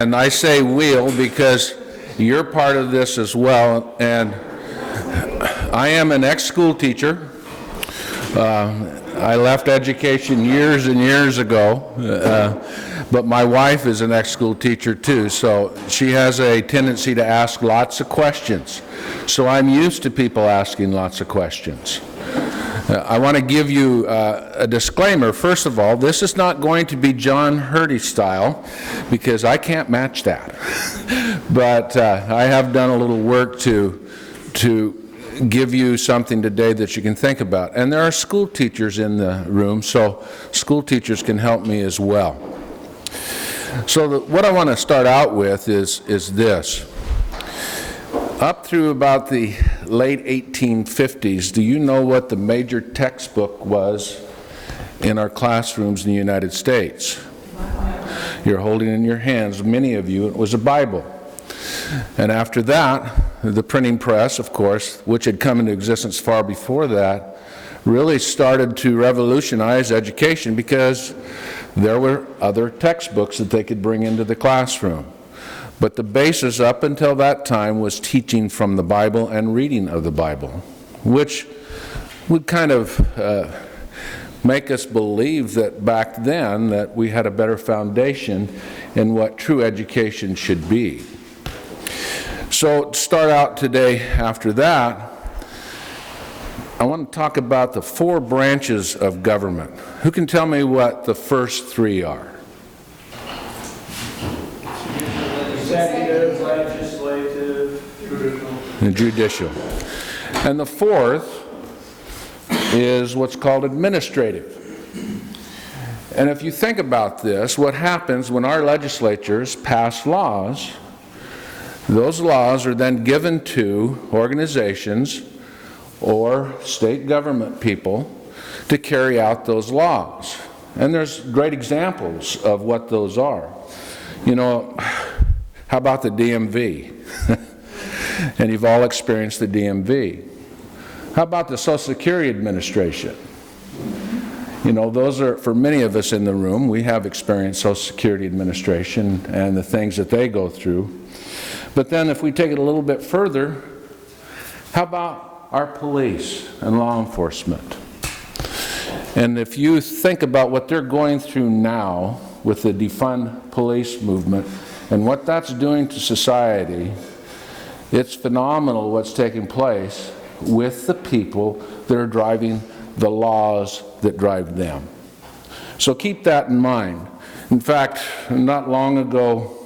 And I say "we'll" because you're part of this as well. And I am an ex-school teacher. I left education years and years ago, but my wife is an ex-school teacher too, so she has a tendency to ask lots of questions. So I'm used to people asking lots of questions. I want to give you a disclaimer. First of all, this is not going to be John Hurdy style, because I can't match that. But I have done a little work to give you something today that you can think about. And there are school teachers in the room, so school teachers can help me as well. So what I want to start out with is this. Up through about the late 1850s, do you know what the major textbook was in our classrooms in the United States? You're holding in your hands, many of you, it was a Bible. And after that, the printing press, of course, which had come into existence far before that, really started to revolutionize education because there were other textbooks that they could bring into the classroom. But the basis up until that time was teaching from the Bible and reading of the Bible, which would kind of make us believe that back then that we had a better foundation in what true education should be. So to start out today after that, I want to talk about the 4 branches of government. Who can tell me what the first 3 are? Executive, legislative, judicial. And judicial. And the 4th is what's called administrative. And if you think about this, what happens when our legislatures pass laws, those laws are then given to organizations or state government people to carry out those laws. And there's great examples of what those are. You know, how about the DMV? And you've all experienced the DMV. How about the Social Security Administration? You know, those are, for many of us in the room, we have experienced Social Security Administration and the things that they go through. But then if we take it a little bit further, how about our police and law enforcement? And if you think about what they're going through now with the defund police movement and what that's doing to society, it's phenomenal what's taking place with the people that are driving the laws that drive them. So keep that in mind. In fact, not long ago,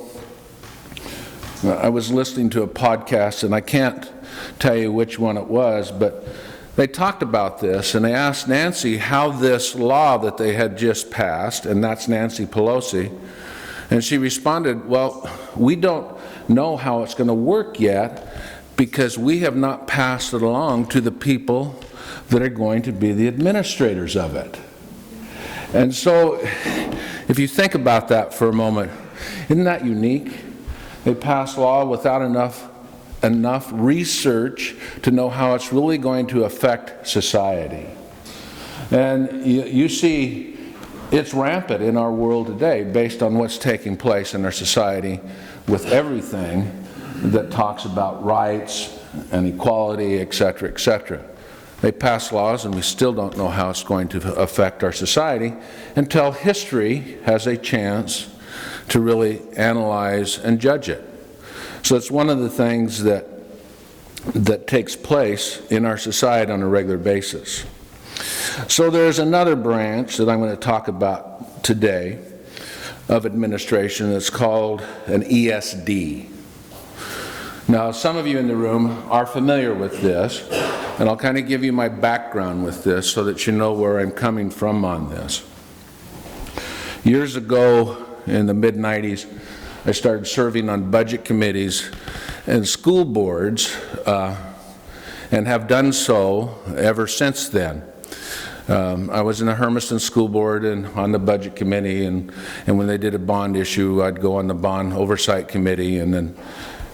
I was listening to a podcast, and I can't tell you which one it was, but they talked about this, and they asked Nancy how this law that they had just passed, and that's Nancy Pelosi, and she responded, well, we don't know how it's going to work yet because we have not passed it along to the people that are going to be the administrators of it. And so if you think about that for a moment, isn't that unique? They pass law without enough research to know how it's really going to affect society. And you see it's rampant in our world today based on what's taking place in our society with everything that talks about rights and equality, etc., etc. They pass laws and we still don't know how it's going to affect our society until history has a chance to really analyze and judge it. So it's one of the things that takes place in our society on a regular basis. So there's another branch that I'm going to talk about today of administration that's called an ESD. Now, some of you in the room are familiar with this, and I'll kind of give you my background with this so that you know where I'm coming from on this. Years ago, in the mid-90s, I started serving on budget committees and school boards, and have done so ever since then. I was in the Hermiston School Board and on the Budget Committee, and when they did a bond issue, I'd go on the Bond Oversight Committee, and then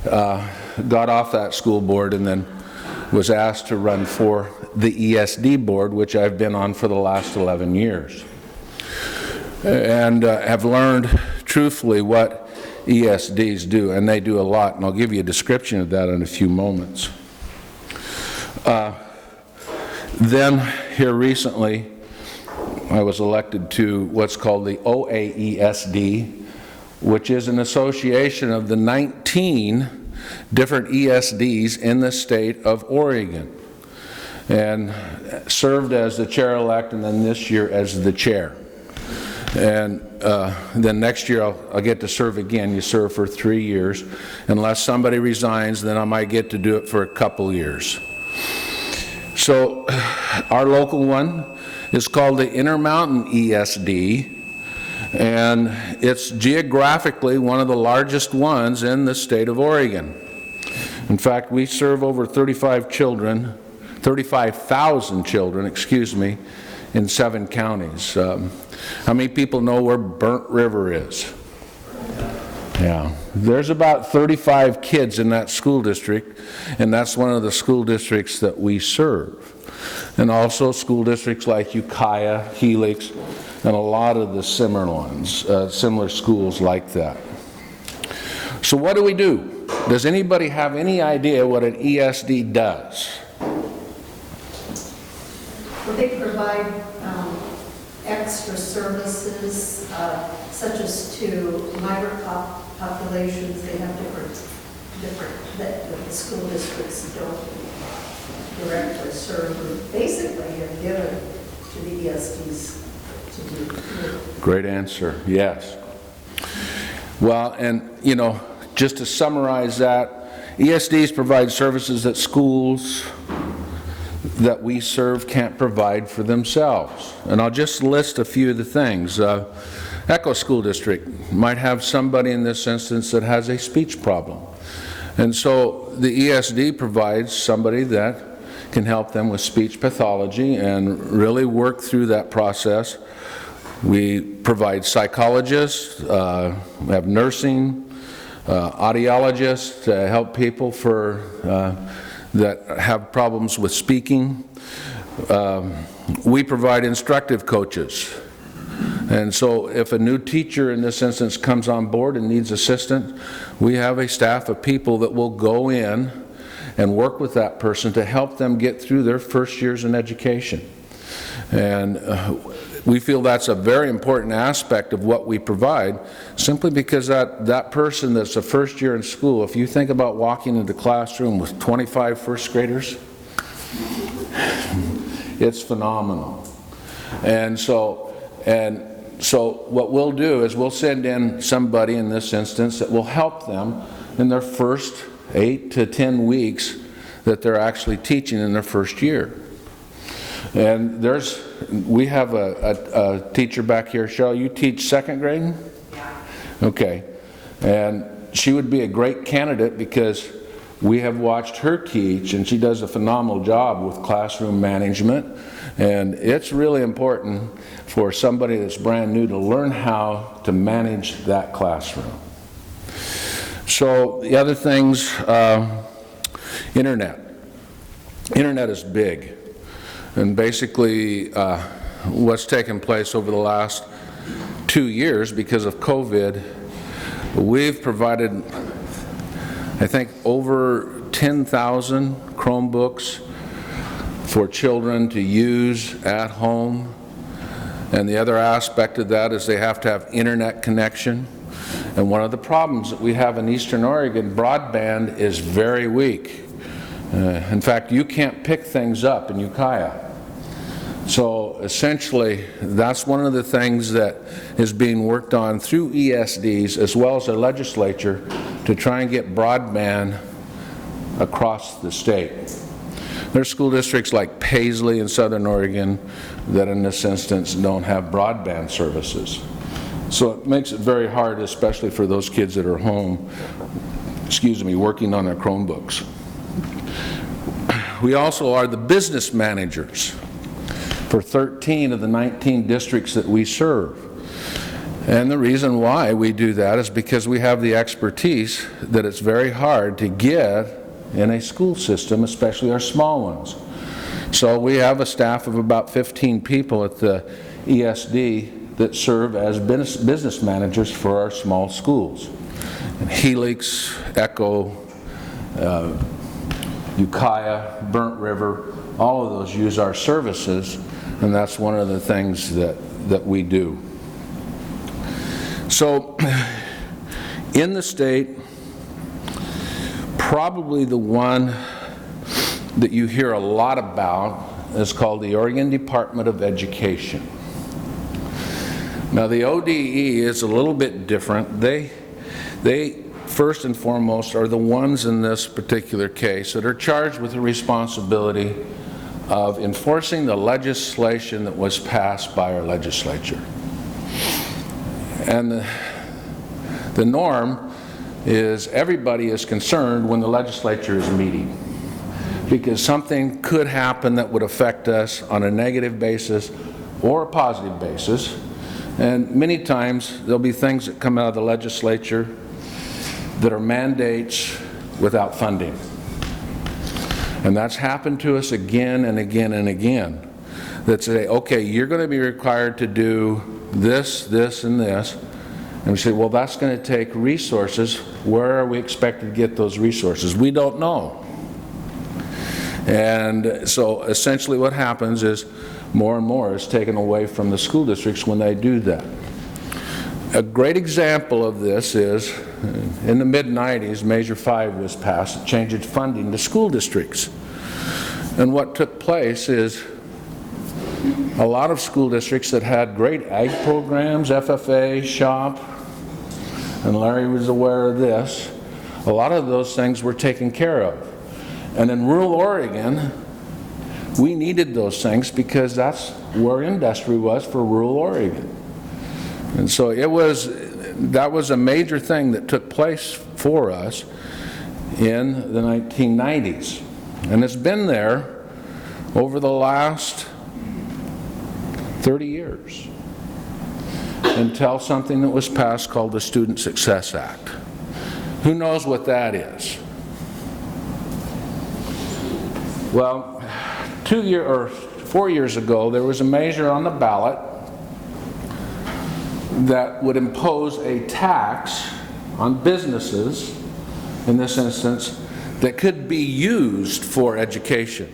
got off that school board and then was asked to run for the ESD board, which I've been on for the last 11 years. And have learned truthfully what ESDs do, and they do a lot, and I'll give you a description of that in a few moments. Then, here recently, I was elected to what's called the OAESD, which is an association of the 19 different ESDs in the state of Oregon, and served as the chair-elect, and then this year as the chair. And then next year I'll get to serve again. You serve for 3 years. Unless somebody resigns, then I might get to do it for a couple years. So our local one is called the Intermountain ESD, and it's geographically one of the largest ones in the state of Oregon. In fact, we serve over 35,000 children, excuse me, in 7 counties. How many people know where Burnt River is? Yeah, there's about 35 kids in that school district, and that's one of the school districts that we serve. And also school districts like Ukiah, Helix, and a lot of the similar ones, similar schools like that. So what do we do? Does anybody have any idea what an ESD does? Well, they provide extra services, such as to migrant populations. They have different that the school districts don't directly serve, or basically have given to the ESDs to do. Great answer, yes. Well, and you know, just to summarize that, ESDs provide services that schools that we serve can't provide for themselves. And I'll just list a few of the things. Echo School District might have somebody in this instance that has a speech problem. And so the ESD provides somebody that can help them with speech pathology and really work through that process. We provide psychologists, we have nursing, audiologists to help people that have problems with speaking. We provide instructive coaches. And so if a new teacher in this instance comes on board and needs assistance, we have a staff of people that will go in and work with that person to help them get through their first years in education. And we feel that's a very important aspect of what we provide, simply because that person that's the first year in school, if you think about walking into the classroom with 25 first graders, it's phenomenal. And so what we'll do is we'll send in somebody in this instance that will help them in their first 8 to 10 weeks that they're actually teaching in their first year. And we have a teacher back here. Cheryl, you teach second grade? Yeah. Okay. And she would be a great candidate because we have watched her teach, and she does a phenomenal job with classroom management. And it's really important for somebody that's brand new to learn how to manage that classroom. So the other things, internet. Internet is big. And basically what's taken place over the last 2 years because of COVID, we've provided, I think, over 10,000 Chromebooks for children to use at home. And the other aspect of that is they have to have internet connection. And one of the problems that we have in Eastern Oregon, broadband is very weak. In fact, you can't pick things up in Ukiah. So essentially, that's one of the things that is being worked on through ESDs as well as the legislature to try and get broadband across the state. There's school districts like Paisley in Southern Oregon that in this instance don't have broadband services. So it makes it very hard, especially for those kids that are home, working on their Chromebooks. We also are the business managers for 13 of the 19 districts that we serve. And the reason why we do that is because we have the expertise that it's very hard to get in a school system, especially our small ones. So we have a staff of about 15 people at the ESD that serve as business managers for our small schools. and Helix, Echo, Ukiah, Burnt River, all of those use our services, and that's one of the things that we do. So, in the state, probably the one that you hear a lot about is called the Oregon Department of Education. Now, the ODE is a little bit different. They first and foremost are the ones in this particular case that are charged with the responsibility of enforcing the legislation that was passed by our legislature. And the norm is everybody is concerned when the legislature is meeting, because something could happen that would affect us on a negative basis or a positive basis. And many times there'll be things that come out of the legislature that are mandates without funding. And that's happened to us again and again and again. That say, okay, you're going to be required to do this, this, and this. And we say, well, that's going to take resources. Where are we expected to get those resources? We don't know. And so essentially what happens is more and more is taken away from the school districts when they do that. A great example of this is in the mid-90s, Measure 5 was passed. It changed funding to school districts. And what took place is a lot of school districts that had great ag programs, FFA, SHOP, and Larry was aware of this, a lot of those things were taken care of. And in rural Oregon, we needed those things because that's where industry was for rural Oregon. And so that was a major thing that took place for us in the 1990s. And it's been there over the last 30 years until something that was passed called the Student Success Act. Who knows what that is? Well, 4 years ago, there was a measure on the ballot that would impose a tax on businesses, in this instance, that could be used for education.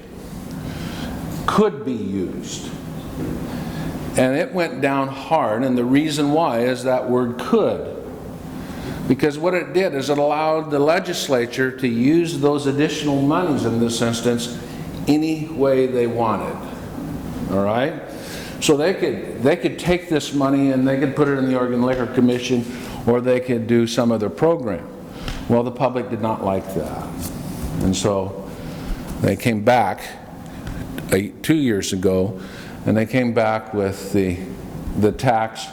Could be used. And it went down hard, and the reason why is that word could. Because what it did is it allowed the legislature to use those additional monies in this instance any way they wanted. All right? So they could take this money and they could put it in the Oregon Liquor Commission, or they could do some other program. Well, the public did not like that. And so they came back 2 years ago, and they came back with the tax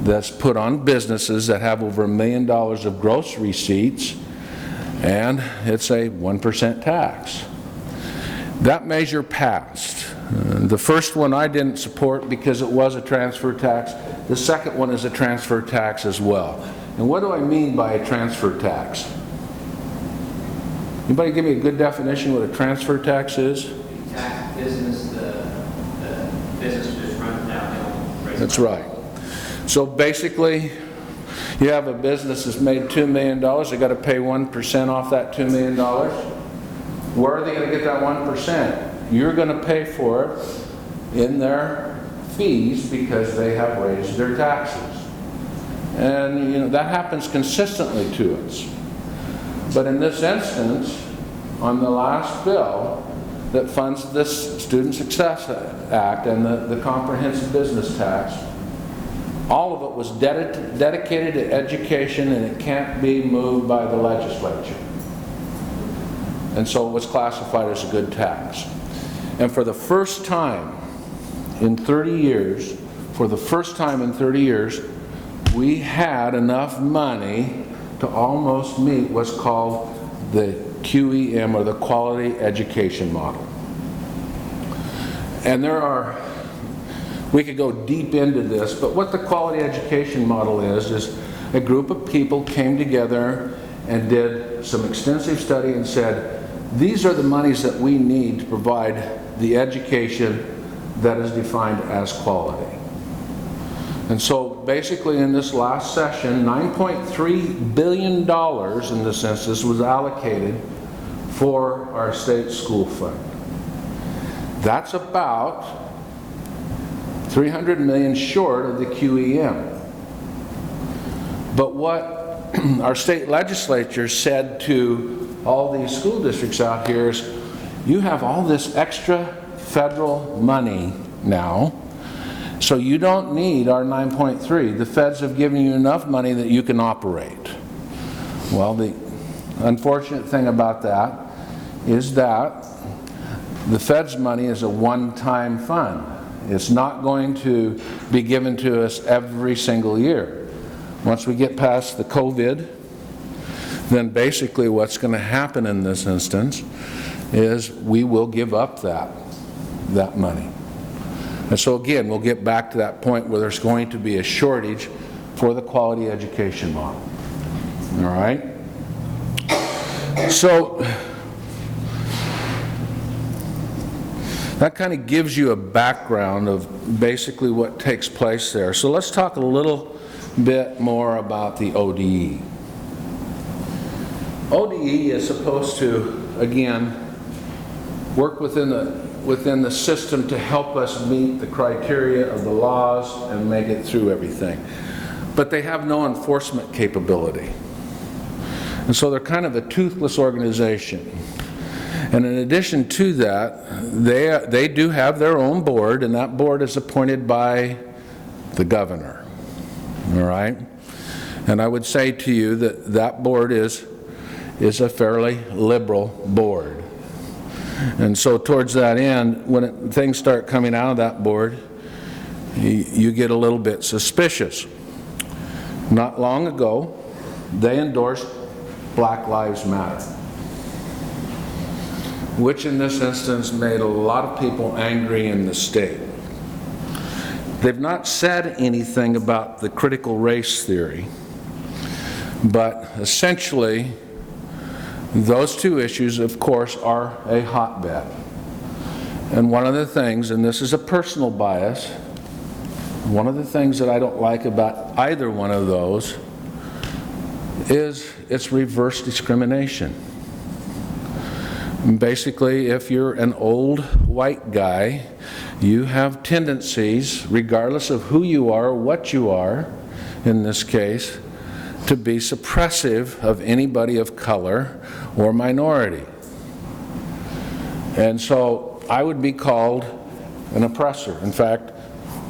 that's put on businesses that have over $1 million of gross receipts, and it's a 1% tax. That measure passed. The first one I didn't support because it was a transfer tax. The second one is a transfer tax as well. And what do I mean by a transfer tax? Anybody give me a good definition of what a transfer tax is? Tax business, the business just runs downhill. That's right. So basically, you have a business that's made $2 million, they got to pay 1% off that $2 million. Where are they going to get that 1%? You're going to pay for it in their fees because they have raised their taxes. And that happens consistently to us. But in this instance, on the last bill that funds this Student Success Act and the comprehensive business tax, all of it was dedicated to education, and it can't be moved by the legislature. And so it was classified as a good tax. And for the first time in 30 years, we had enough money to almost meet what's called the QEM, or the Quality Education Model. And we could go deep into this, but what the Quality Education Model is a group of people came together and did some extensive study and said, these are the monies that we need to provide the education that is defined as quality. And so basically in this last session, $9.3 billion in this instance was allocated for our state school fund. That's about $300 million short of the QEM. But what our state legislature said to all these school districts out here is, you have all this extra federal money now, so you don't need our 9.3. The feds have given you enough money that you can operate. Well, the unfortunate thing about that is that the feds' money is a one-time fund. It's not going to be given to us every single year. Once we get past the COVID, then basically what's going to happen in this instance is we will give up that money. And so again, we'll get back to that point where there's going to be a shortage for the quality education model. All right? So that kind of gives you a background of basically what takes place there. So let's talk a little bit more about the ODE. ODE is supposed to, again, work within the system to help us meet the criteria of the laws and make it through everything. But they have no enforcement capability. And so they're kind of a toothless organization. And in addition to that, they do have their own board, and that board is appointed by the governor. All right? And I would say to you that that board is a fairly liberal board. And so towards that end, when things start coming out of that board, you get a little bit suspicious. Not long ago, they endorsed Black Lives Matter, which in this instance made a lot of people angry in the state. They've not said anything about the critical race theory, but essentially those two issues, of course, are a hotbed. And one of the things, and this is a personal bias, one of the things that I don't like about either one of those is it's reverse discrimination. Basically, if you're an old white guy, you have tendencies, regardless of who you are or what you are, in this case, to be suppressive of anybody of color or minority. And so I would be called an oppressor. In fact,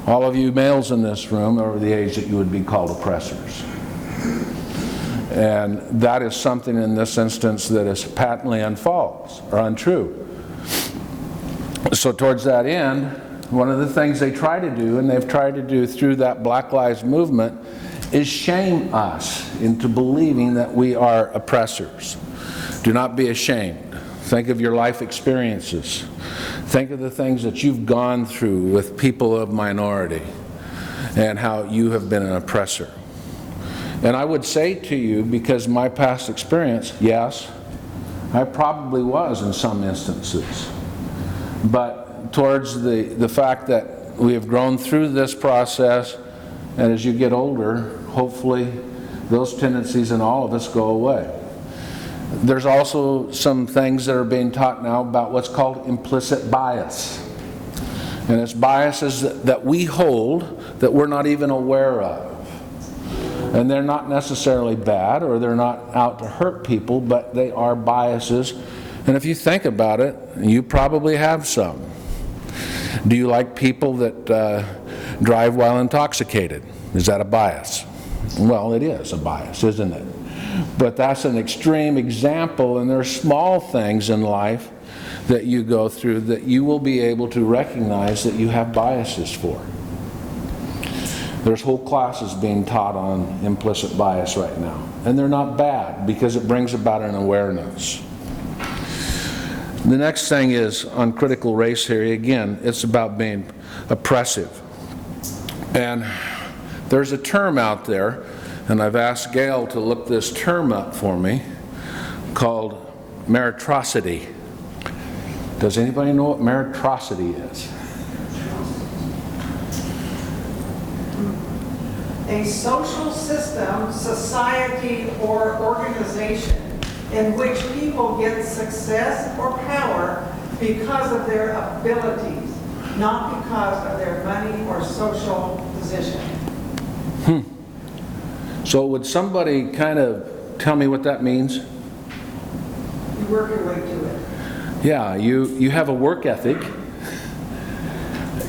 all of you males in this room are the age that you would be called oppressors. And that is something in this instance that is patently unfalse or untrue. So towards that end, one of the things they try to do, and they've tried to do through that Black Lives Movement, is shame us into believing that we are oppressors. Do not be ashamed. Think of your life experiences. Think of the things that you've gone through with people of minority and how you have been an oppressor. And I would say to you, because my past experience, yes, I probably was in some instances. But towards the fact that we have grown through this process, and as you get older, hopefully those tendencies in all of us go away. There's also some things that are being taught now about what's called implicit bias. And it's biases that we hold that we're not even aware of. And they're not necessarily bad, or they're not out to hurt people, but they are biases. And if you think about it, you probably have some. Do you like people that drive while intoxicated? Is that a bias? Well, it is a bias, isn't it? But that's an extreme example, and there are small things in life that you go through that you will be able to recognize that you have biases for. There's whole classes being taught on implicit bias right now, and they're not bad because it brings about an awareness. The next thing is on critical race theory. Again, it's about being oppressive. And there's a term out there, and I've asked Gail to look this term up for me, called meritocracy. Does anybody know what meritocracy is? a social system, society, or organization in which people get success or power because of their abilities, not because of their money or social position. So would somebody kind of tell me what that means? You work your way to it. Yeah, you have a work ethic.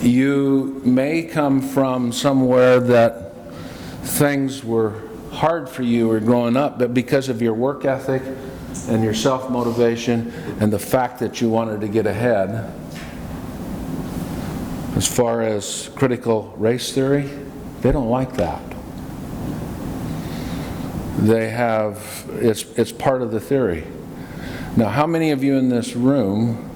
You may come from somewhere that things were hard for you or growing up, but because of your work ethic and your self-motivation and the fact that you wanted to get ahead. As far as critical race theory, they don't like that. They have, it's part of the theory. Now, how many of you in this room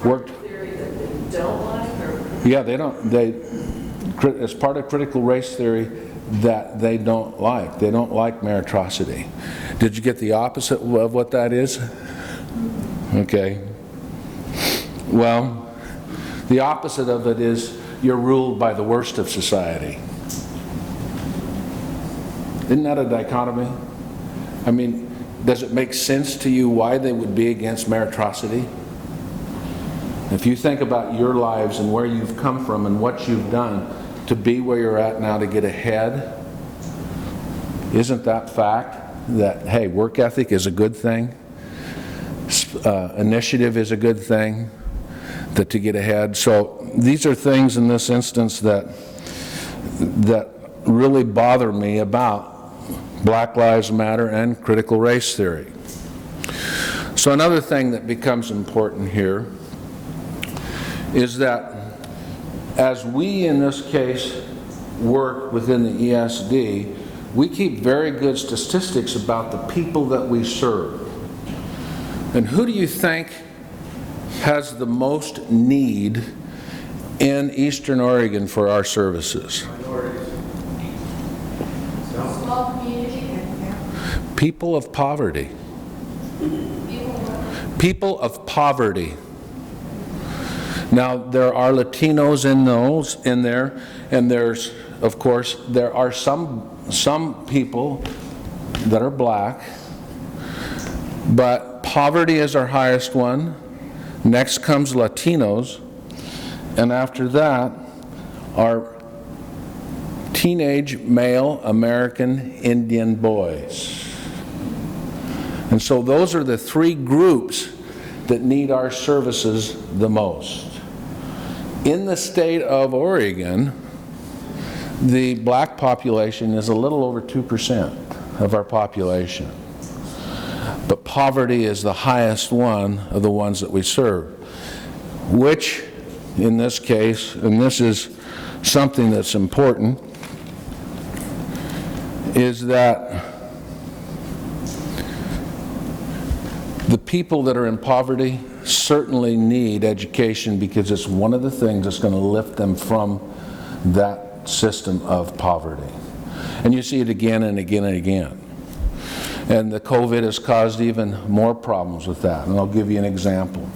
worked? Theory that they don't like, or? Yeah, they don't, it's part of critical race theory that they don't like. They don't like meritocracy. Did you get the opposite of what that is? Okay. Well, the opposite of it is you're ruled by the worst of society. Isn't that a dichotomy? I mean, does it make sense to you why they would be against meritocracy? If you think about your lives and where you've come from and what you've done to be where you're at now to get ahead, isn't that fact that, hey, work ethic is a good thing? Initiative is a good thing that to get ahead. So these are things in this instance that really bother me about Black Lives Matter and critical race theory. So another thing that becomes important here is that as we in this case work within the ESD, we keep very good statistics about the people that we serve. And who do you think has the most need in Eastern Oregon for our services? Small community and People of poverty. People of poverty. Now, there are Latinos in there, and there's, of course, there are some people that are black, but poverty is our highest one. Next comes Latinos, and after that are teenage male American Indian boys. And so those are the three groups that need our services the most. In the state of Oregon, the black population is a little over 2% of our population. But poverty is the highest one of the ones that we serve, which in this case, and this is something that's important, is that the people that are in poverty certainly need education, because it's one of the things that's going to lift them from that system of poverty. And you see it again and again and again. And the COVID has caused even more problems with that. And I'll give you an example.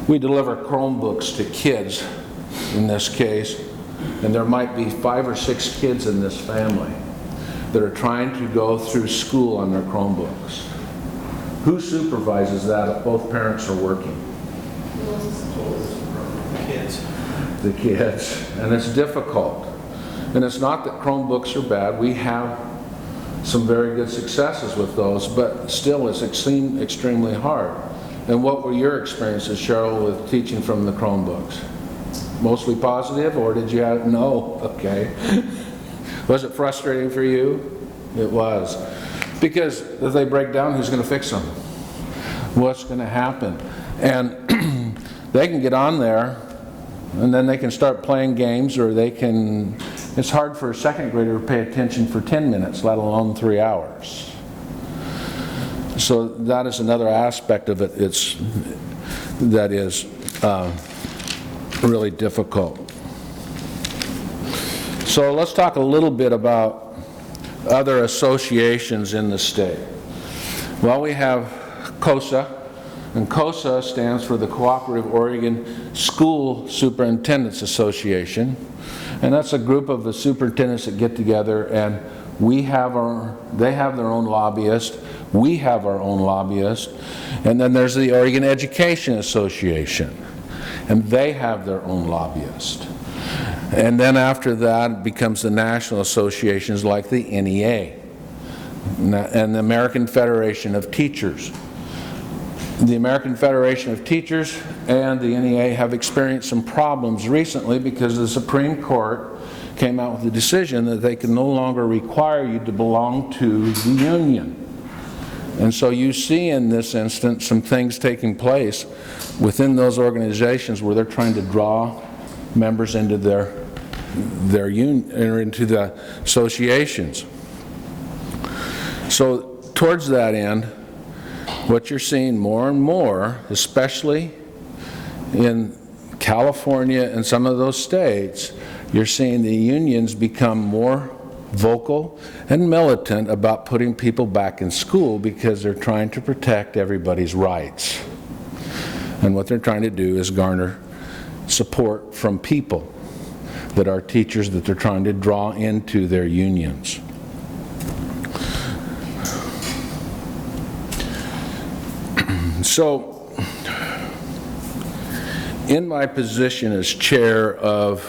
We deliver Chromebooks to kids in this case, and there might be 5 or 6 kids in this family that are trying to go through school on their Chromebooks. Who supervises that if both parents are working? The kids. And it's difficult. And it's not that Chromebooks are bad. We have some very good successes with those, but still it's extremely hard. And what were your experiences, Cheryl, with teaching from the Chromebooks? Mostly positive, or did you have, no? Okay. Was it frustrating for you? It was. Because if they break down, who's going to fix them? What's going to happen? And they can get on there, and then they can start playing games, or they can, it's hard for a second grader to pay attention for 10 minutes, let alone 3 hours. So that is another aspect of it. That is really difficult. So let's talk a little bit about other associations in the state. Well, we have COSA, And COSA stands for the Cooperative Oregon School Superintendents Association. And that's a group of the superintendents that get together, and they have their own lobbyist, we have our own lobbyist, and then there's the Oregon Education Association, and they have their own lobbyist. And then after that, it becomes the national associations like the NEA and the American Federation of Teachers. The American Federation of Teachers and the NEA have experienced some problems recently because the Supreme Court came out with a decision that they can no longer require you to belong to the union. And so you see in this instance some things taking place within those organizations where they're trying to draw members into their union or into the associations. So towards that end, what you're seeing more and more, especially in California and some of those states, you're seeing the unions become more vocal and militant about putting people back in school because they're trying to protect everybody's rights. And what they're trying to do is garner support from people that are teachers that they're trying to draw into their unions. So, in my position as chair of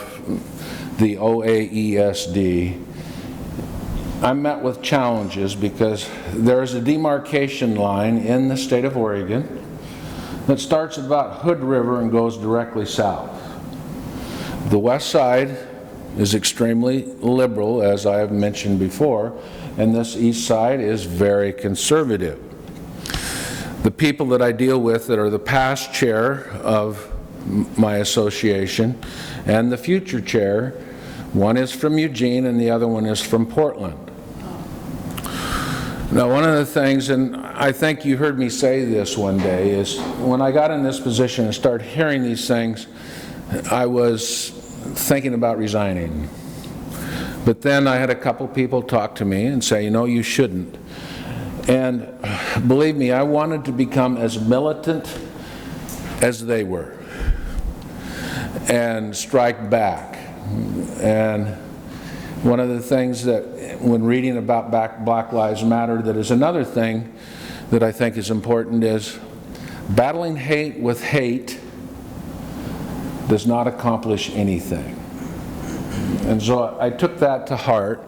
the OAESD, I met with challenges because there is a demarcation line in the state of Oregon that starts at about Hood River and goes directly south. The west side is extremely liberal, as I have mentioned before, and this east side is very conservative. The people that I deal with that are the past chair of my association and the future chair, one is from Eugene and the other one is from Portland. Now, one of the things, and I think you heard me say this one day, is when I got in this position and started hearing these things, I was thinking about resigning. But then I had a couple people talk to me and say, you know, you shouldn't. And believe me, I wanted to become as militant as they were and strike back. And one of the things that when reading about Black Lives Matter, that is another thing that I think is important, is battling hate with hate does not accomplish anything. And so I took that to heart,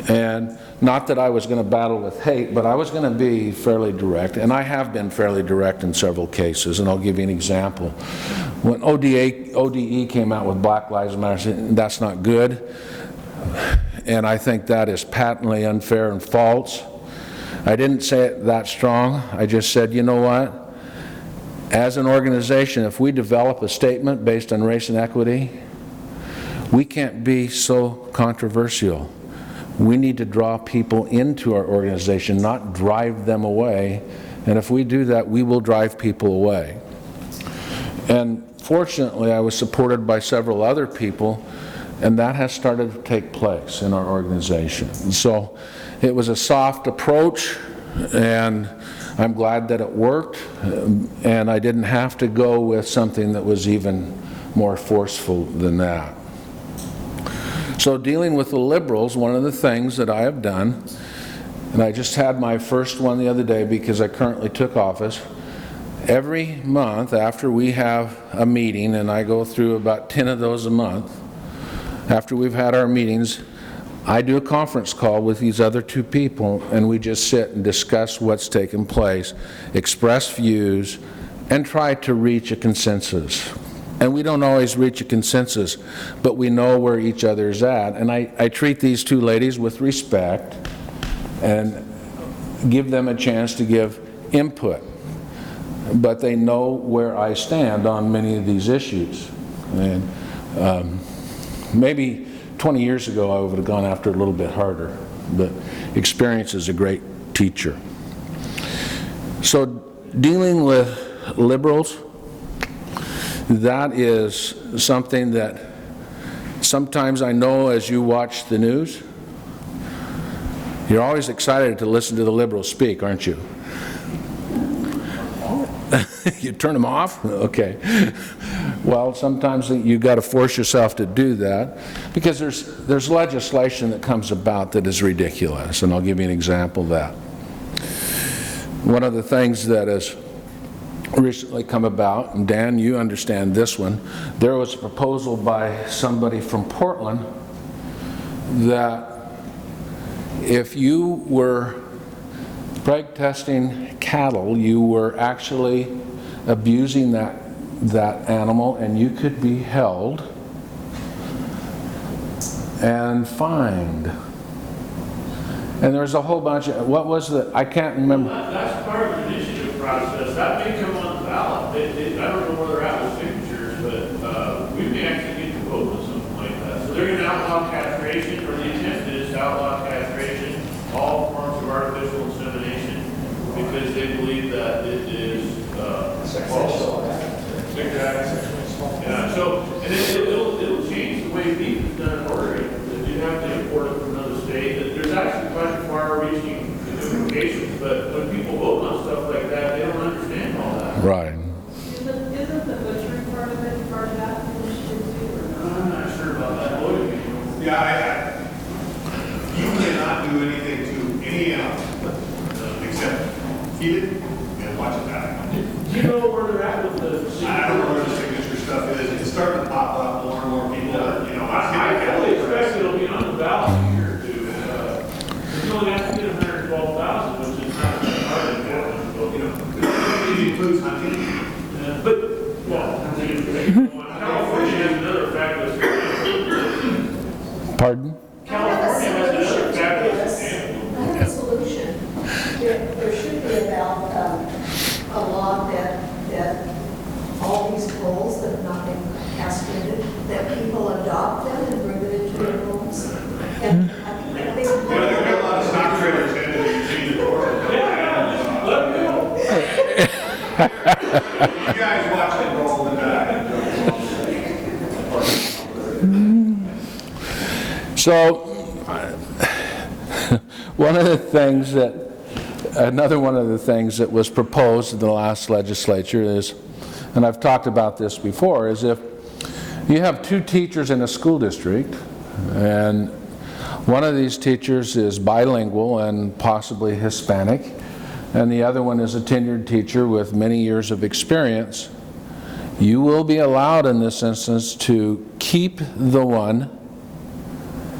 and not that I was going to battle with hate, but I was going to be fairly direct, and I have been fairly direct in several cases, and I'll give you an example. When ODE came out with Black Lives Matter, I said, that's not good, and I think that is patently unfair and false. I didn't say it that strong. I just said, you know what? As an organization, if we develop a statement based on race and equity, we can't be so controversial. We need to draw people into our organization, not drive them away. And if we do that, we will drive people away. And fortunately, I was supported by several other people, and that has started to take place in our organization. And so it was a soft approach, and I'm glad that it worked, and I didn't have to go with something that was even more forceful than that. So dealing with the liberals, one of the things that I have done, and I just had my first one the other day because I currently took office, every month after we have a meeting, and I go through about 10 of those a month, after we've had our meetings, I do a conference call with these other two people, and we just sit and discuss what's taken place, express views, and try to reach a consensus. And we don't always reach a consensus, but we know where each other's at. And I treat these two ladies with respect and give them a chance to give input. But they know where I stand on many of these issues. And maybe 20 years ago I would have gone after it a little bit harder, but experience is a great teacher. So dealing with liberals, that is something that sometimes I know as you watch the news, you're always excited to listen to the liberals speak, aren't you? You turn them off? Okay. Well, sometimes you got to force yourself to do that because there's legislation that comes about that is ridiculous, and I'll give you an example of that. One of the things that has recently come about, and Dan, you understand this one, there was a proposal by somebody from Portland that if you were preg testing cattle, you were actually abusing that animal, and you could be held and fined. And there's a whole bunch of, what was the, I can't remember. That's part of the initiative process. That may come on the ballot. I don't know where they're at with signatures, but we may actually get to vote on something like that. So they're going to outlaw castration, or the intent is to outlaw castration, all forms of artificial insemination, because they believe that it is false. Yeah, so, and it'll change the way beef is done in Oregon. You have to import it from another state. There's actually quite far-reaching implications, but when people vote on stuff like that, they don't understand all that. Right. Isn't the butchery part of it part of that initiative too, or not? I'm not sure about that. What do you mean? Yeah, you cannot do anything to any animal except feed it and watch it die. Do you know where they're at with the? I don't know where the signature stuff is. It's starting to pop up more and more people. You know, I fully expect it'll be on the ballot in a year or two. You only have to get 112,000, which is not hard in Portland, but, you know. It includes hunting. But, well, California has another fabulous. Pardon? California has another fabulous. I have a solution. There should be about a law that all these bulls that have not been castrated, that people adopt them and bring them into their homes. And I think that they would. Yeah, there are a lot of stock traders in the Eugene Department. Yeah, let them go. You guys watch it roll and die. So, another one of the things that was proposed in the last legislature is, and I've talked about this before, is if you have two teachers in a school district, and one of these teachers is bilingual and possibly Hispanic, and the other one is a tenured teacher with many years of experience, you will be allowed in this instance to keep the one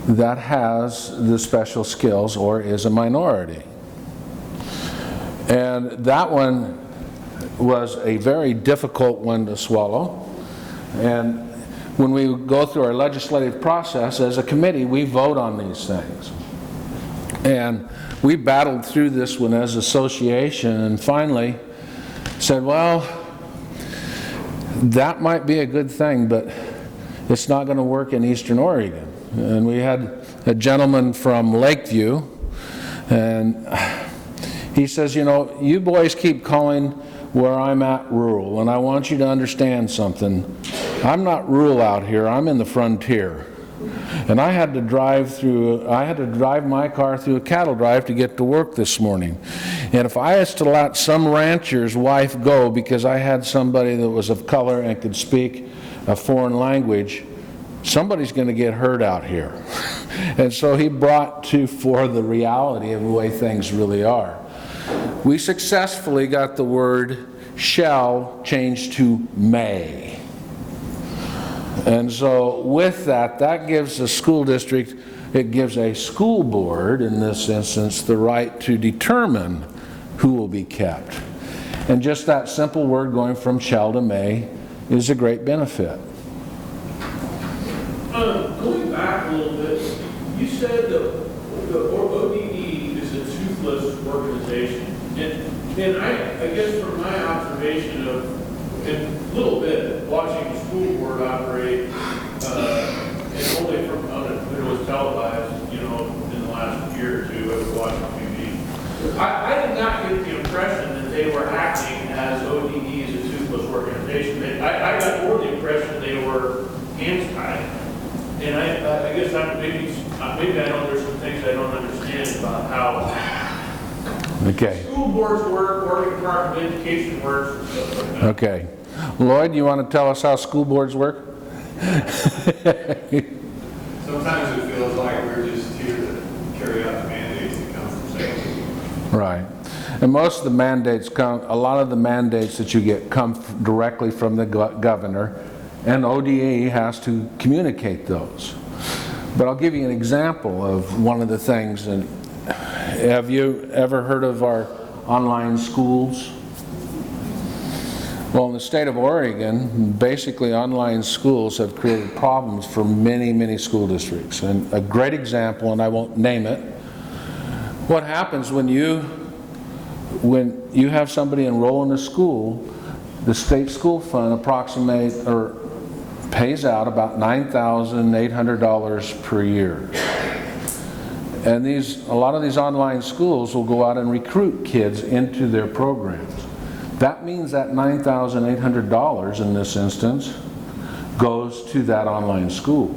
that has the special skills or is a minority. And that one was a very difficult one to swallow. And when we go through our legislative process, as a committee, we vote on these things. And we battled through this one as an association and finally said, well, that might be a good thing, but it's not going to work in Eastern Oregon. And we had a gentleman from Lakeview, and he says, you know, you boys keep calling where I'm at rural, and I want you to understand something. I'm not rural out here, I'm in the frontier. And I had to drive my car through a cattle drive to get to work this morning. And if I was to let some rancher's wife go because I had somebody that was of color and could speak a foreign language, somebody's going to get hurt out here. And so he brought to fore the reality of the way things really are. We successfully got the word shall changed to may. And so with that, that gives the school district, it gives a school board, in this instance, the right to determine who will be kept. And just that simple word going from shall to may is a great benefit. Going back a little bit, you said the ODE is a toothless organization. And I guess from my observation of, in a little bit, watching the school board operate, and only from when it was televised, you know, in the last year or two, I was watching TV. I did not get the impression that they were acting as ODE as a toothless organization. I got more the impression they were hands tied. And I guess maybe I know there's some things I don't understand about how Okay. school school boards work, Oregon Department of Education works, and stuff like that. Okay. Lloyd, you want to tell us how school boards work? Sometimes it feels like we're just here to carry out the mandates that come from state. Right. And most of the mandates a lot of the mandates that you get come directly from the governor, and ODE has to communicate those. But I'll give you an example of one of the things. And have you ever heard of our online schools? Well, in the state of Oregon, basically online schools have created problems for many, many school districts. And a great example, and I won't name it, what happens when you have somebody enroll in a school, the state school fund approximates or pays out about $9,800 per year. And a lot of these online schools will go out and recruit kids into their programs. That means that $9,800 in this instance goes to that online school.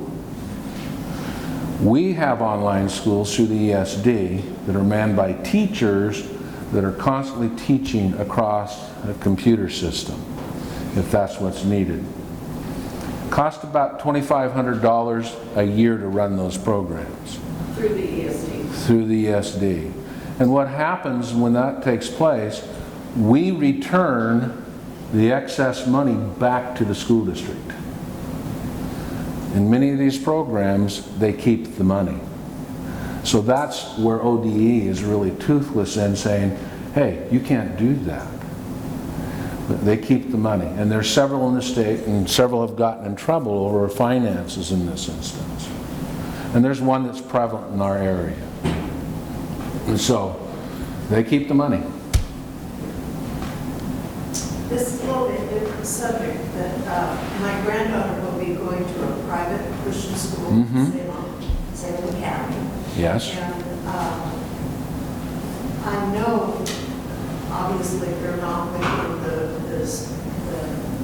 We have online schools through the ESD that are manned by teachers that are constantly teaching across a computer system, if that's what's needed. Cost about $2,500 a year to run those programs. Through the ESD. Through the ESD. And what happens when that takes place, we return the excess money back to the school district. In many of these programs, they keep the money. So that's where ODE is really toothless in saying, hey, you can't do that. But they keep the money. And there's several in the state, and several have gotten in trouble over finances in this instance. And there's one that's prevalent in our area. And so they keep the money. This is a little bit different subject, but my granddaughter will be going to a private Christian school in Salem County. Yes. And I know, obviously, they're not within the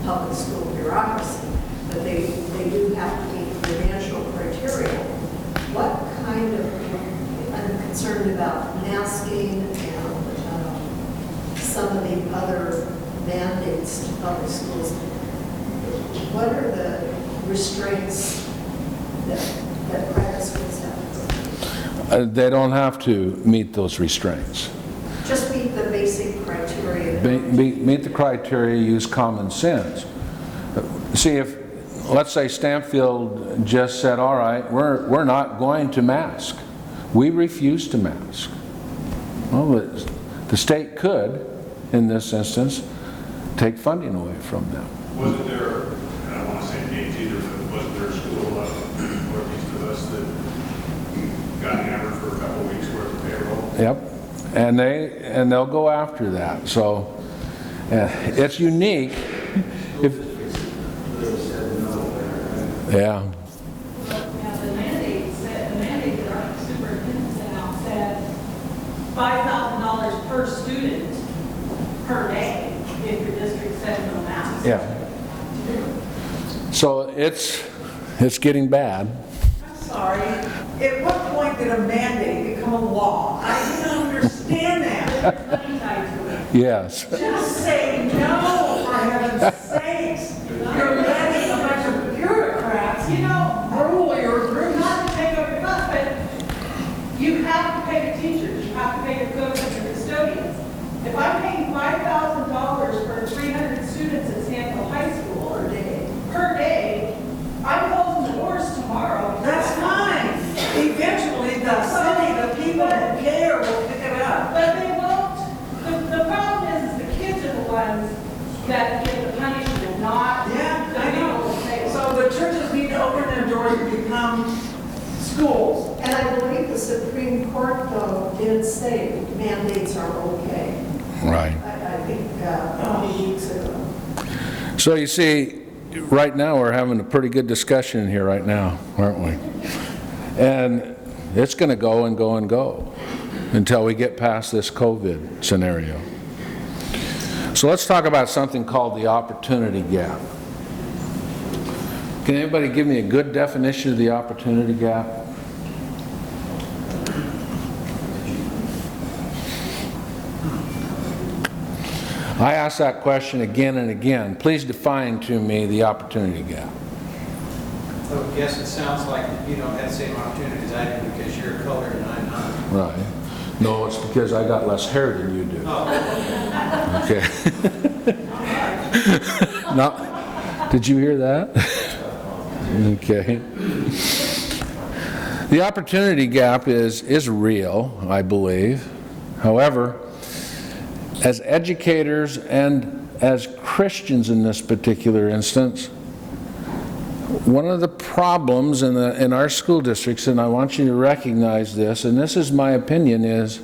public school bureaucracy, but they do have to meet financial criteria. What kind of, I'm concerned about masking and some of the other mandates to public schools. What are the restraints that private schools have to go? They don't have to meet those restraints. Just meet the basic criteria. Meet the criteria, use common sense. See, if, let's say Stanfield just said, all right, we're not going to mask. We refuse to mask. Well, the state could, in this instance, take funding away from them. Wasn't there, and I don't want to say names either, but wasn't there a school northeast of us that got hammered for a couple of weeks worth of payroll? Yep, and they'll go after that. So it's unique. Yeah. Yeah, the mandate that our superintendent sent out said $5,000 per student per day if your district said no masks. Yeah. So it's getting bad. I'm sorry, at what point did a mandate become a law? I don't understand that. There's money tied to it. Yes. Just say no, for heaven's sakes. You're letting a bunch of bureaucrats, rule your group. Not to take over your butt, but you have to pay the teachers, you have to pay the cooks and the custodians. If I'm paying $5,000 for 300 students at Stanfield High School per day, I'm closing the doors tomorrow. That's fine. Eventually, the city, the people who care will pick it up. But they won't. The problem is the kids are the ones that get the punishment, not Yeah, the I know. people who pay. So the churches need to open their doors and become schools. And I believe the Supreme Court, though, did say mandates are okay. Right. I think a few weeks ago. So you see, right now we're having a pretty good discussion here right now, aren't we? And it's going to go and go and go until we get past this COVID scenario. So let's talk about something called the opportunity gap. Can anybody give me a good definition of the opportunity gap? I ask that question again and again. Please define to me the opportunity gap. So I guess it sounds like you don't have the same opportunities I do because you're colored and I'm not. Right. No, it's because I got less hair than you do. Okay. No, did you hear that? Okay. The opportunity gap is real, I believe. However, as educators and as Christians in this particular instance, one of the problems in our school districts, and I want you to recognize this, and this is my opinion, is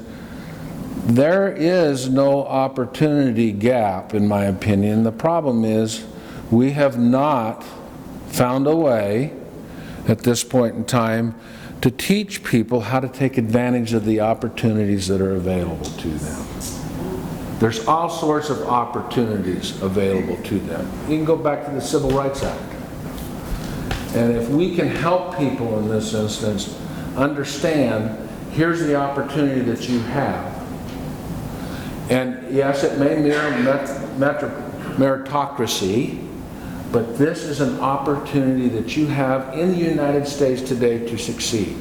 there is no opportunity gap, in my opinion. The problem is we have not found a way at this point in time to teach people how to take advantage of the opportunities that are available to them. There's all sorts of opportunities available to them. You can go back to the Civil Rights Act. And if we can help people in this instance understand, here's the opportunity that you have. And yes, it may mirror meritocracy, but this is an opportunity that you have in the United States today to succeed.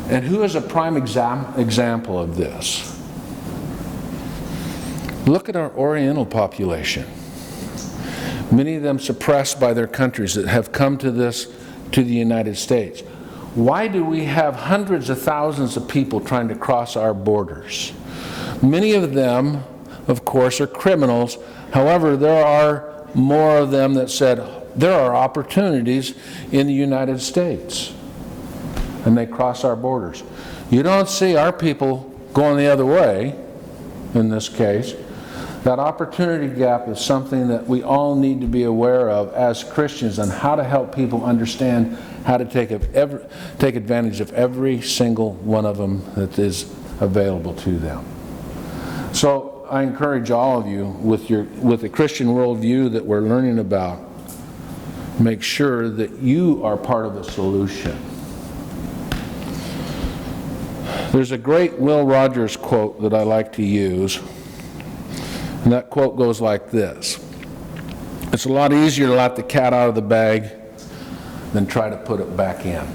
And who is a prime example of this? Look at our Oriental population. Many of them suppressed by their countries that have come to the United States. Why do we have hundreds of thousands of people trying to cross our borders? Many of them, of course, are criminals. However, there are more of them that said, there are opportunities in the United States. And they cross our borders. You don't see our people going the other way, in this case. That opportunity gap is something that we all need to be aware of as Christians, on how to help people understand how to take advantage of every single one of them that is available to them. So I encourage all of you, with the Christian worldview that we're learning about, make sure that you are part of the solution. There's a great Will Rogers quote that I like to use. And that quote goes like this: "It's a lot easier to let the cat out of the bag than try to put it back in."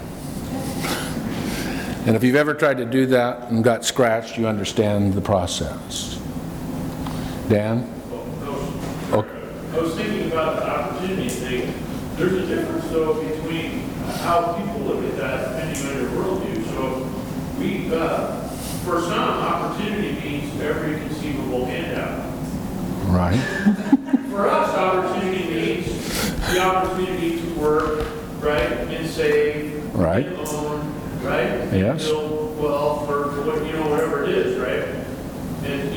And if you've ever tried to do that and got scratched, you understand the process. Dan? I was thinking about the opportunity thing. There's a difference, though, between how people look at that depending on your worldview. So for some, opportunity means every conceivable handout. Right. For us, opportunity means the opportunity to work, right, and save, Right. and own, right, and Yes. build wealth, or what, whatever it is, right, and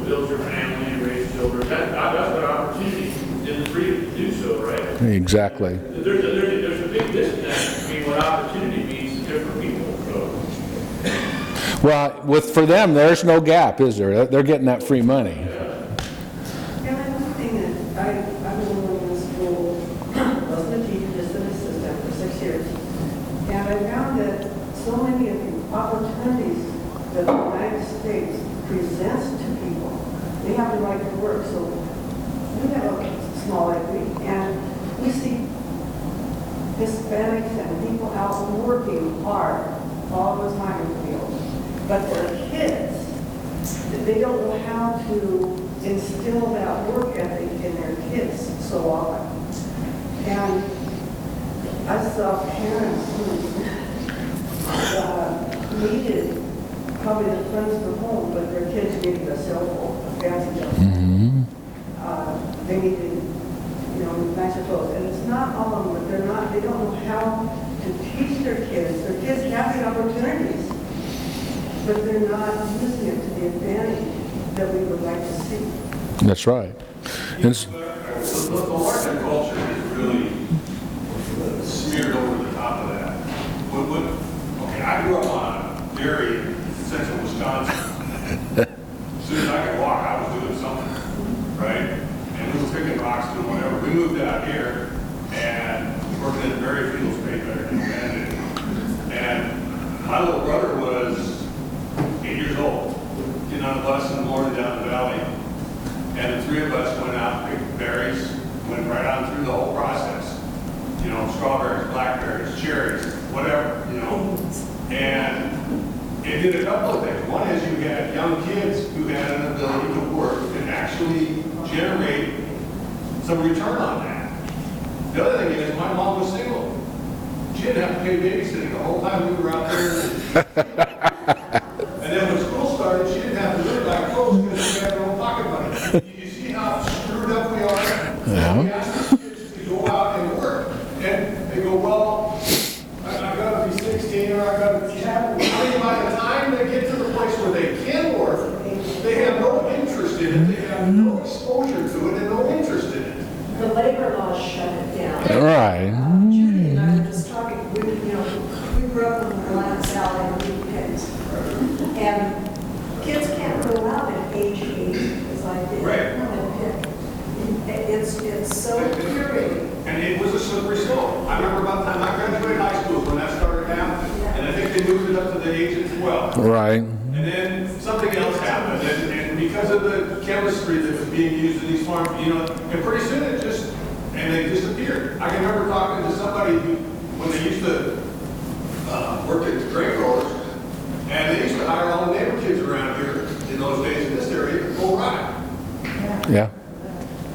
build your family and raise children. That's what opportunity and the freedom to do so, right? Exactly. There's a big disconnect between what opportunity means to different people. So. Well, for them, there's no gap, is there? They're getting that free money. And another thing that I've been working in school, wasn't a teacher, just an assistant for 6 years. And I found that so many of the opportunities that the United States presents to people, they have the right to work. So we have a small equity, and we see Hispanics and people out working hard all the time in the field. But their kids, they don't know how to instill that work ethic in their kids so often. And I saw parents who needed probably the friends from home, but their kids needed a cell phone, a fancy cell phone. They needed, nicer clothes. And it's not all of them, but they don't know how to teach their kids. Their kids have the opportunities, but they're not using it to the advantage that we would like to see. That's right. The Western culture is really smeared over the top of that. Okay, I grew up on a dairy in central Wisconsin. As soon as I could walk, I was doing something, right? And we were picking rocks, doing whatever. We moved out here and worked in a dairy fields paper in Bandit. And my little brother was 8 years old, getting on the bus busing Lord down the valley. And the three of us went out, picked berries, went right on through the whole process. You know, strawberries, blackberries, cherries, whatever, you know. And it did a couple of things. One is you had young kids who had an ability to work and actually generate some return on that. The other thing is my mom was single. She didn't have to pay babysitting the whole time we were out there. And then when school started, she didn't have to really buy clothes because she had her own pocket money. You see how screwed up we are? Yeah. We ask the kids to go out and work. And they go, well, I gotta be 16 or I gotta be happy. I mean, by the time they get to the place where they can work, they have no interest in it. They have no exposure to it and no interest in it. The labor laws shut it down. Right. Judy and I were just talking, we grew up in the Atlantic Valley and we picked. And kids can't go out at age 8, as I did. Right. And pick. It's so infuriating. And it was a slippery slope. I remember about the time I graduated high school when that started happening. And I think they moved it up to the age of 12. Right. And then something else happened, and because of the chemistry that was being used in these farms, you know, and pretty soon it just, and they disappeared. I can remember talking to somebody who, when they used to work at the grain growers, and they used to hire all the neighbor kids around here in those days in this area to go ride. Yeah.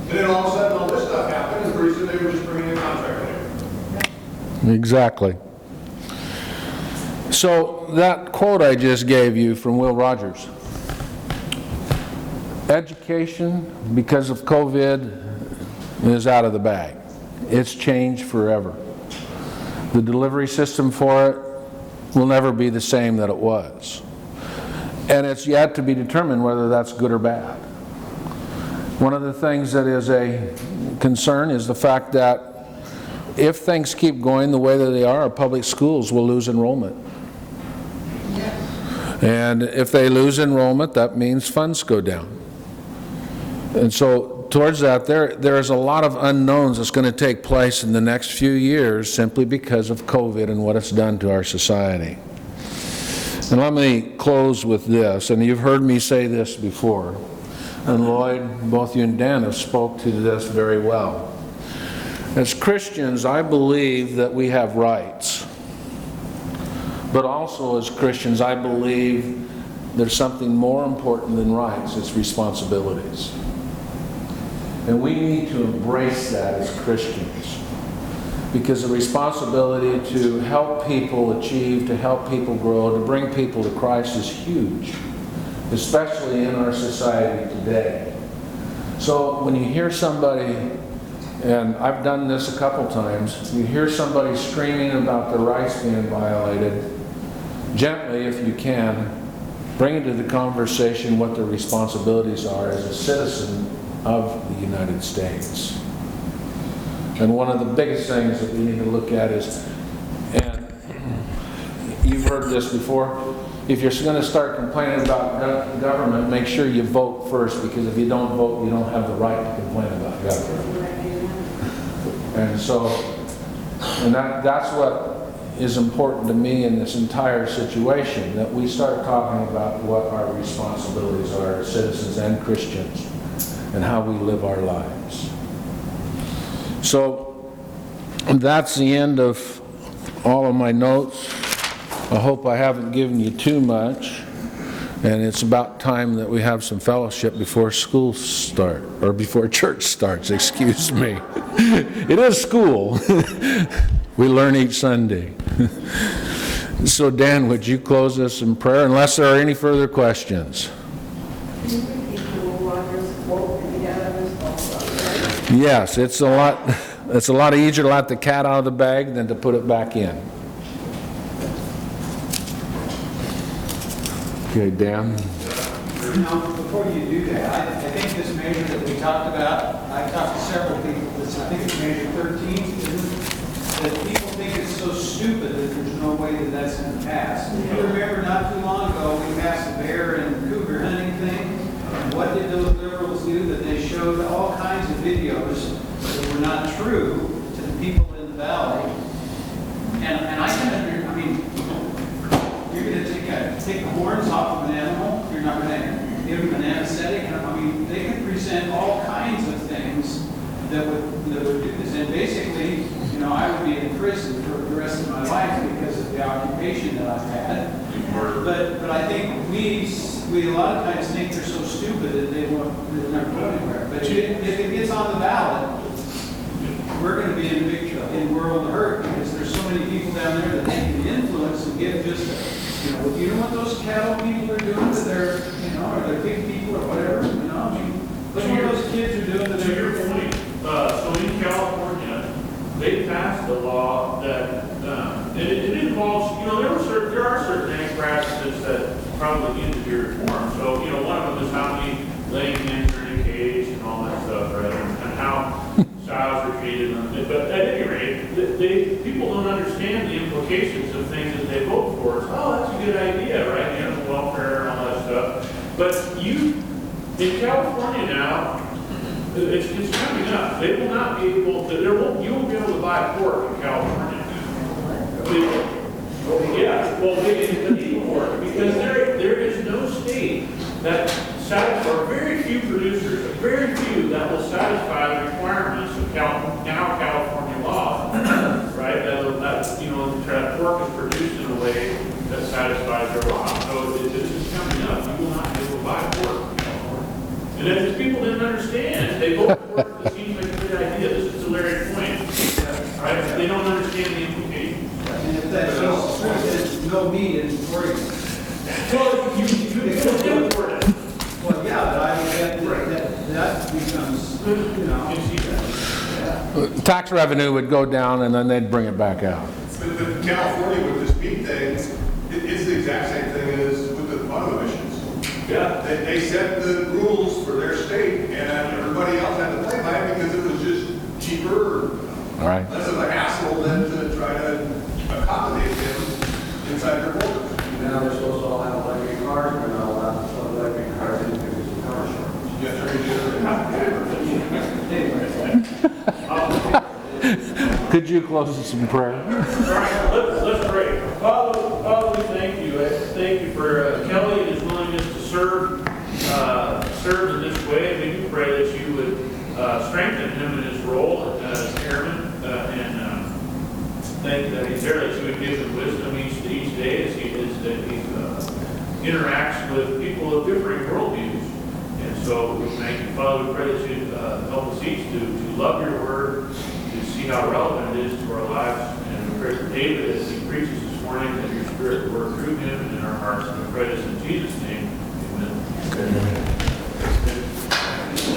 And then all of a sudden all this stuff happened, and pretty soon they were just bringing in contract labor. Exactly. So that quote I just gave you from Will Rogers, education because of COVID is out of the bag. It's changed forever. The delivery system for it will never be the same that it was. And it's yet to be determined whether that's good or bad. One of the things that is a concern is the fact that if things keep going the way that they are, our public schools will lose enrollment. And if they lose enrollment, that means funds go down. And so towards that, there is a lot of unknowns that's going to take place in the next few years simply because of COVID and what it's done to our society. And let me close with this, and you've heard me say this before, and Lloyd, both you and Dan have spoke to this very well. As Christians, I believe that we have rights. But also as Christians, I believe there's something more important than rights, it's responsibilities. And we need to embrace that as Christians. Because the responsibility to help people achieve, to help people grow, to bring people to Christ is huge, especially in our society today. So when you hear somebody, and I've done this a couple times, you hear somebody screaming about their rights being violated, gently, if you can, bring into the conversation what their responsibilities are as a citizen of the United States. And one of the biggest things that we need to look at is, and you've heard this before, if you're going to start complaining about government, make sure you vote first, because if you don't vote, you don't have the right to complain about government. And so, and that's what is important to me in this entire situation, that we start talking about what our responsibilities are as citizens and Christians and how we live our lives. So that's the end of all of my notes. I hope I haven't given you too much, and it's about time that we have some fellowship before school start, or before church starts, excuse me. It is school. We learn each Sunday. So Dan, would you close us in prayer, unless there are any further questions? Yes, it's a lot easier to let the cat out of the bag than to put it back in. Okay, Dan? Now, before you do that, I think this measure that we talked about, I've talked to several people, I think it's measure 13, that people think it's so stupid that there's no way that that's going to pass. You remember not too long ago, we passed the bear and cougar hunting thing, and what did those liberals do? That they showed all kinds of videos that were not true to the people in the valley. And I can I mean, you're going to take the horns off of an animal, you're not going to give them and anesthetic, and I mean, they can present all kinds of things that would do this. And basically, you know, I would be in prison for the rest of my life because of the occupation that I've had. But I think we a lot of times think they're so stupid that they're never going anywhere. But if it gets on the ballot, we're going to be in a big world of hurt because there's so many people down there that they can influence and give just, you know what those cattle people are doing to their, you know, or their big people or whatever, you know, I mean, look what those kids are doing to To their. your point, so in California, they passed a law that, and it involves, you know, there are certain ag practices that probably need to be reformed. So, you know, one of them is how many laying hens are in a cage and all that stuff, right? And how sows are treated. But at any rate, people don't understand the implications of things that they vote for. It's, oh, that's a good idea, right? Animal welfare and all that stuff. But in California now, it's coming up. They will not be able to, you won't be able to buy pork in California. Yeah, well, they need pork because there is no state that satisfies, or very few producers, very few that will satisfy the requirements of California law, right? That, you know, pork is produced in a way that satisfies their law. So this is coming up. You will not be able to buy pork in California. And if people didn't understand, they vote for it, it seems like a good idea. This is Larry's point, right? They don't understand the implications. And if that's so true, there's no meat in Oregon. Well, you can import it. Well, yeah, but I would bet that becomes, you know. You see that. Tax revenue would go down and then they'd bring it back out. But California with this meat thing, it's the exact same thing as with the auto emissions. Yeah. They set the rules for their state, and everybody else had to play by it because it was just cheaper, All right. less of a hassle than to try to accommodate them inside their borders. Now they're supposed to all have electric cars, but not allowed to put electric cars in because of power shortage. You have to Could you close us in prayer? All right, let's pray. Father, we thank you. Thank you for Kelly and his willingness to serve in this way. And we do pray that you would strengthen him in his role as chairman. And thank you that you would give him wisdom each day as he interacts with people of differing worldviews. And so we thank you, Father. We pray that you help us each to love your word, to see how relevant it is to our lives. And we pray for David as he preaches this morning, that your spirit will work through him and in our hearts. And we pray this in Jesus' name. Amen.